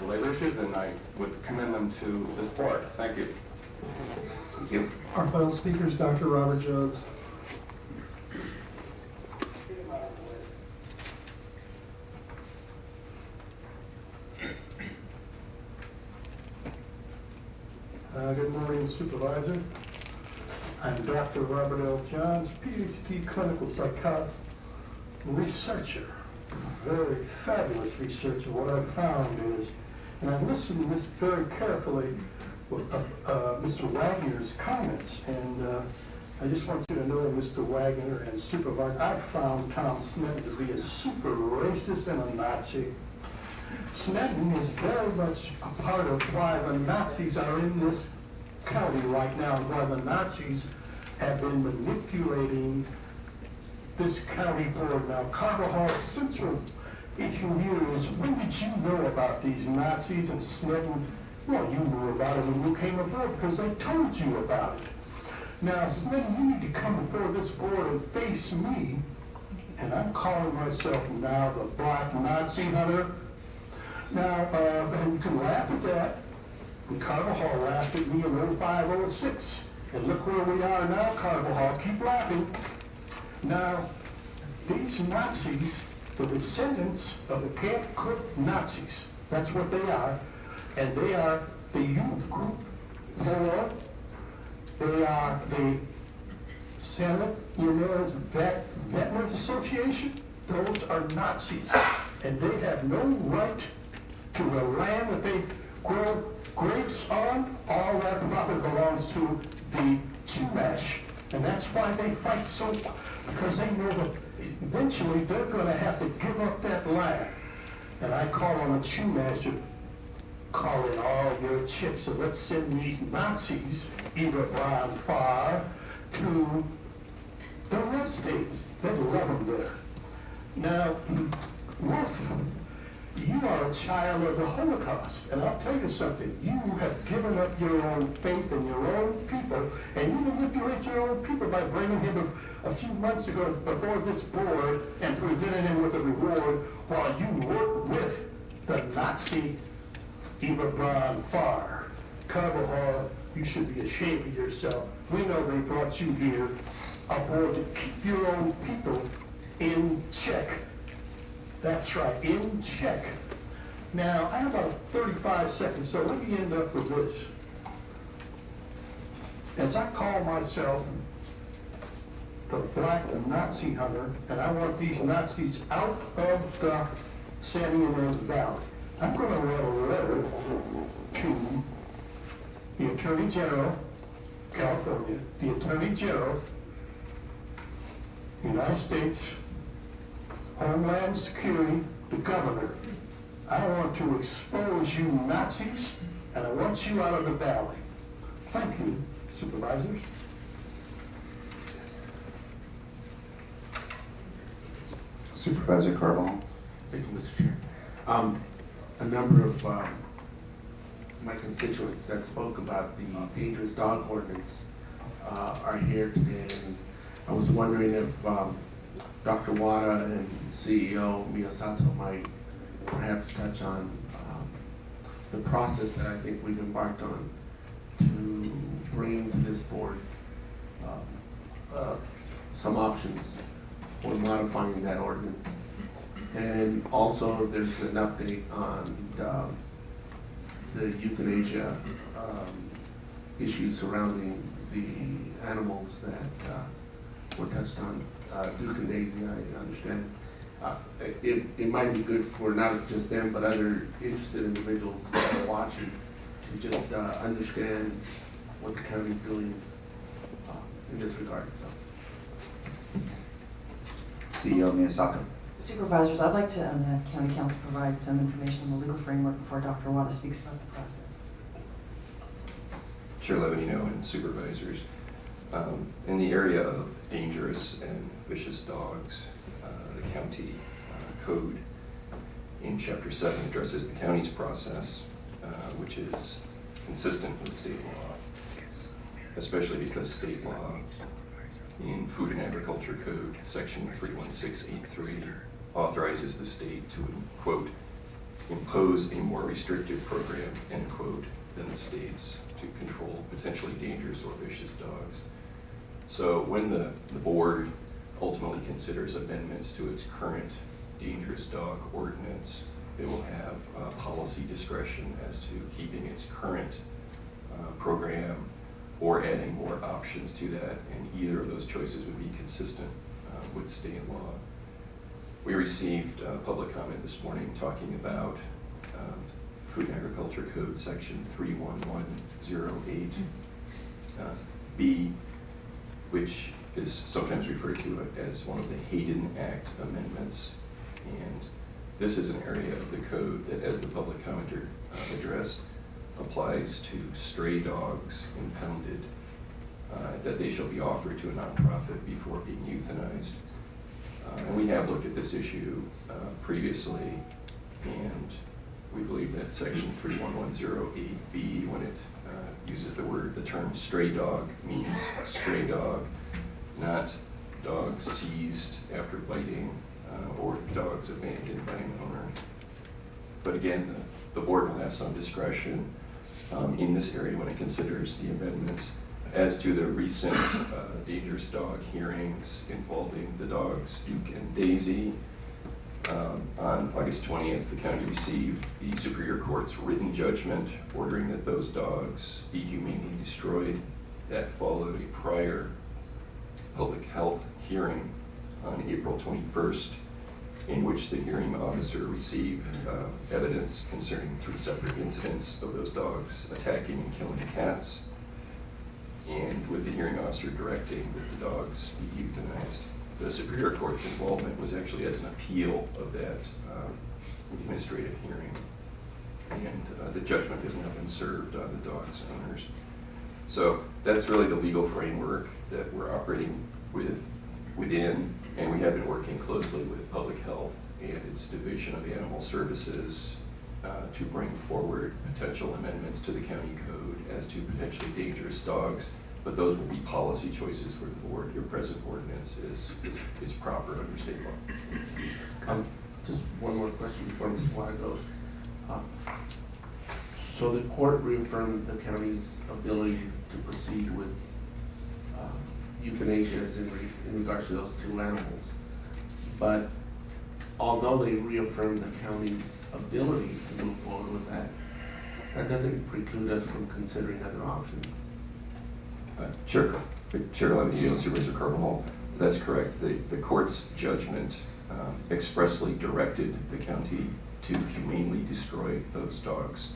labor issues, and I would commend them to this board. Thank you. Thank you. Our final speaker is Dr. Robert Jones. Good morning, Supervisor. I'm Dr. Robert L. Johns, PhD clinical psychologist and researcher. Very fabulous researcher. What I've found is, and I've listened to this very carefully, Mr. Wagener's comments, and I just want you to know, Mr. Wagener and Supervisor, I found Tom Sneddon to be a super racist and a Nazi. Sneddon is very much a part of why the Nazis are in this county right now, and why the Nazis have been manipulating this county board. Now, Carvajal, central issue here is, when did you know about these Nazis and Sneddon? Well, you knew about it when you came aboard because they told you about it. Now, Sneddon, you need to come before this board and face me, and I'm calling myself now the Black Nazi Hunter. Now, and you can laugh at that. And Carvajal laughed at me in 05, 06. And look where we are now, Carvajal. Keep laughing. Now, these Nazis, the descendants of the Camp Cook Nazis, that's what they are. And they are the youth group, or they are the Senate, Veterans Association. Those are Nazis. And they have no right to the land that they grow grapes on. All that profit belongs to the Chumash. And that's why they fight so, because they know that eventually they're going to have to give up that land. And I call on the Chumash to call in all your chips, and let's send these Nazis, Eva Brown Farr, to the red states. They love them there. Now, Wolf, you are a child of the Holocaust, and I'll tell you something. You have given up your own faith in your own people, and you manipulate your own people by bringing him a few months ago before this board and presenting him with a reward while you work with the Nazi Eva Braun Farr. Carvajal, you should be ashamed of yourself. We know they brought you here aboard to keep your own people in check. That's right, in check. Now, I have about 35 seconds, so let me end up with this. As I call myself the Black Nazi Hunter, and I want these Nazis out of the San Ynez Valley, I'm going to write a letter to the Attorney General, California, the Attorney General, United States, Homeland Security, the governor. I want to expose you Nazis, and I want you out of the valley. Thank you, supervisors. Supervisor Carvajal. Thank you, Mr. Chair. A number of my constituents that spoke about the dangerous dog ordinance are here today, and I was wondering if Dr. Wada and CEO Miyasato might perhaps touch on the process that I think we've embarked on to bring to this board some options for modifying that ordinance. And also if there's an update on the euthanasia issues surrounding the animals that were touched on. Duke and Daisy, I understand. It might be good for not just them, but other interested individuals that are watching to just understand what the county is doing in this regard. So. CEO Miyasato. Supervisors, I'd like to have County Council provide some information on the legal framework before Dr. Wada speaks about the process. Chair Levenino and supervisors, in the area of dangerous and vicious dogs, the county code in Chapter 7 addresses the county's process, which is consistent with state law, especially because state law in Food and Agriculture Code, Section 31683, authorizes the state to, quote, impose a more restrictive program, end quote, than the states to control potentially dangerous or vicious dogs. So when the board ultimately considers amendments to its current dangerous dog ordinance, it will have policy discretion as to keeping its current program or adding more options to that, and either of those choices would be consistent with state law. We received public comment this morning talking about Food and Agriculture Code section 31108 B, which is sometimes referred to as one of the Hayden Act amendments. And this is an area of the code that, as the public commenter addressed, applies to stray dogs impounded, that they shall be offered to a nonprofit before being euthanized. And we have looked at this issue previously, and we believe that section 31108B, when it uses the term stray dog, means stray dog, not dogs seized after biting or dogs abandoned by an owner. But again, the board will have some discretion in this area when it considers the amendments. As to the recent dangerous dog hearings involving the dogs Duke and Daisy, on August 20th, the county received the Superior Court's written judgment ordering that those dogs be humanely destroyed. That followed a prior public health hearing on April 21st, in which the hearing officer received evidence concerning 3 separate incidents of those dogs attacking and killing cats, and with the hearing officer directing that the dogs be euthanized. The Superior Court's involvement was actually as an appeal of that administrative hearing, and the judgment has now been served on the dogs' owners. So that's really the legal framework that we're operating within, and we have been working closely with Public Health and its Division of Animal Services to bring forward potential amendments to the county code as to potentially dangerous dogs, but those will be policy choices where the board, your present ordinance is proper under state law. Just one more question before Ms. Wyatt goes. So the court reaffirmed the county's ability to proceed with euthanasias in regards to those 2 animals, but although they reaffirmed the county's ability to move forward with that, that doesn't preclude us from considering other options. Chair Levy, Supervisor Carbajal, that's correct. The court's judgment expressly directed the county to humanely destroy those dogs,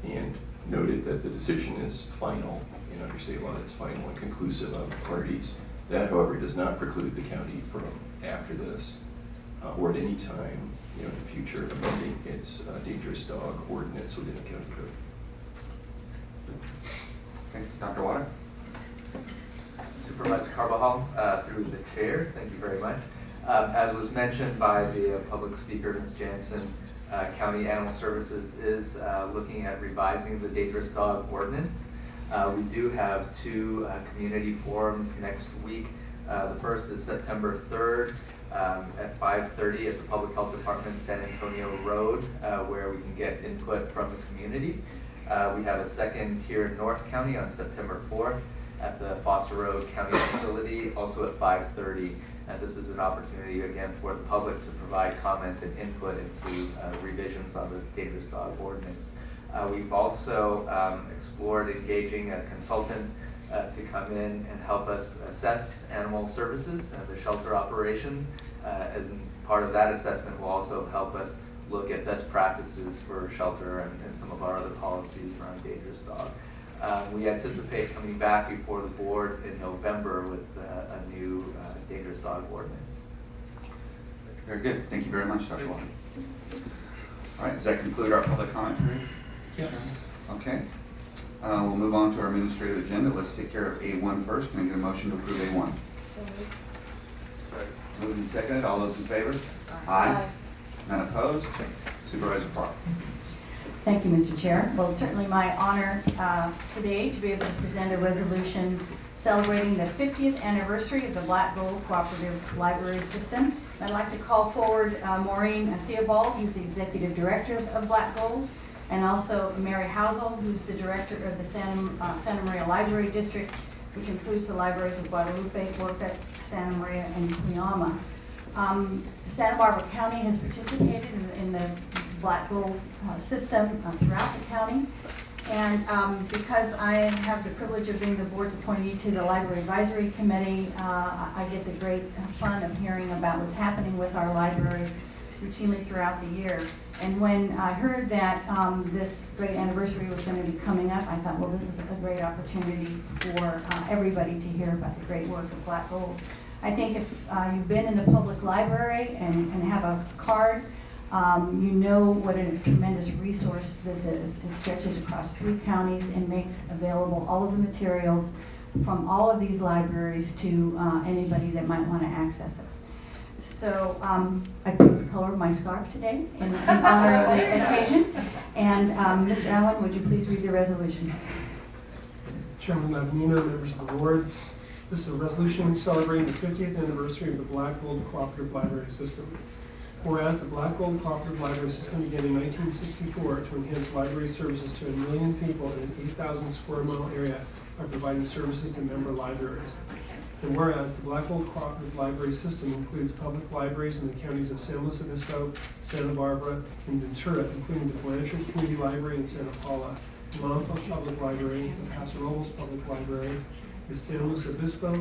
and noted that the decision is final, and under state law it's final and conclusive on the parties. That, however, does not preclude the county from, after this, or at any time in the future, amending its dangerous dog ordinance within the county code. Okay, Dr. Water? Supervisor Carbajal, through the chair, thank you very much. As was mentioned by the public speaker, Ms. Jansen, County Animal Services is looking at revising the dangerous dog ordinance. We do have 2 community forums next week. The first is September 3rd at 5:30 at the Public Health Department, San Antonio Road, where we can get input from the community. We have a second here in North County on September 4th at the Foster Road County Facility, also at 5:30. And this is an opportunity, again, for the public to provide comment and input into revisions on the dangerous dog ordinance. We've also explored engaging a consultant to come in and help us assess animal services and the shelter operations. And part of that assessment will also help us look at best practices for shelter and some of our other policies around dangerous dog. We anticipate coming back before the board in November with a new dangerous dog ordinance. Very good. Thank you very much, Dr. Water. All right, does that conclude our public comment period? Yes. Okay. We'll move on to our administrative agenda. Let's take care of A1 first. Can I get a motion to approve A1? So moved. Moved and seconded. All those in favor? Aye. None opposed? Supervisor Farr. Thank you, Mr. Chair. Well, it's certainly my honor today to be able to present a resolution celebrating the 50th anniversary of the Black Gold Cooperative Library System. I'd like to call forward Maureen Theobald, who's the Executive Director of Black Gold, and also Mary Housel, who's the Director of the Santa Maria Library District, which includes the libraries of Guadalupe, Orcutt, Santa Maria, and Cuyama. Santa Barbara County has participated in the Black Gold system throughout the county. And because I have the privilege of being the board's appointee to the Library Advisory Committee, I get the great fun of hearing about what's happening with our libraries routinely throughout the year. And when I heard that this great anniversary was going to be coming up, I thought, well, this is a great opportunity for everybody to hear about the great work of Black Gold. I think if you've been in the public library and have a card, you know what a tremendous resource this is. It stretches across 3 counties and makes available all of the materials from all of these libraries to anybody that might want to access it. So I picked the color of my scarf today in honor of the occasion. And Mr. Allen, would you please read the resolution? Chairman Lavanina, members of the board, this is a resolution celebrating the 50th anniversary of the Black Gold Cooperative Library System. Whereas the Black Gold Cooperative Library System began in 1964 to enhance library services to 1 million people in an 8,000 square mile area by providing services to member libraries. And whereas the Black Gold Cooperative Library System includes public libraries in the counties of San Luis Obispo, Santa Barbara, and Ventura, including the Blanchard Community Library in Santa Paula, the Montauk Public Library, the Paso Robles Public Library, the San Luis Obispo,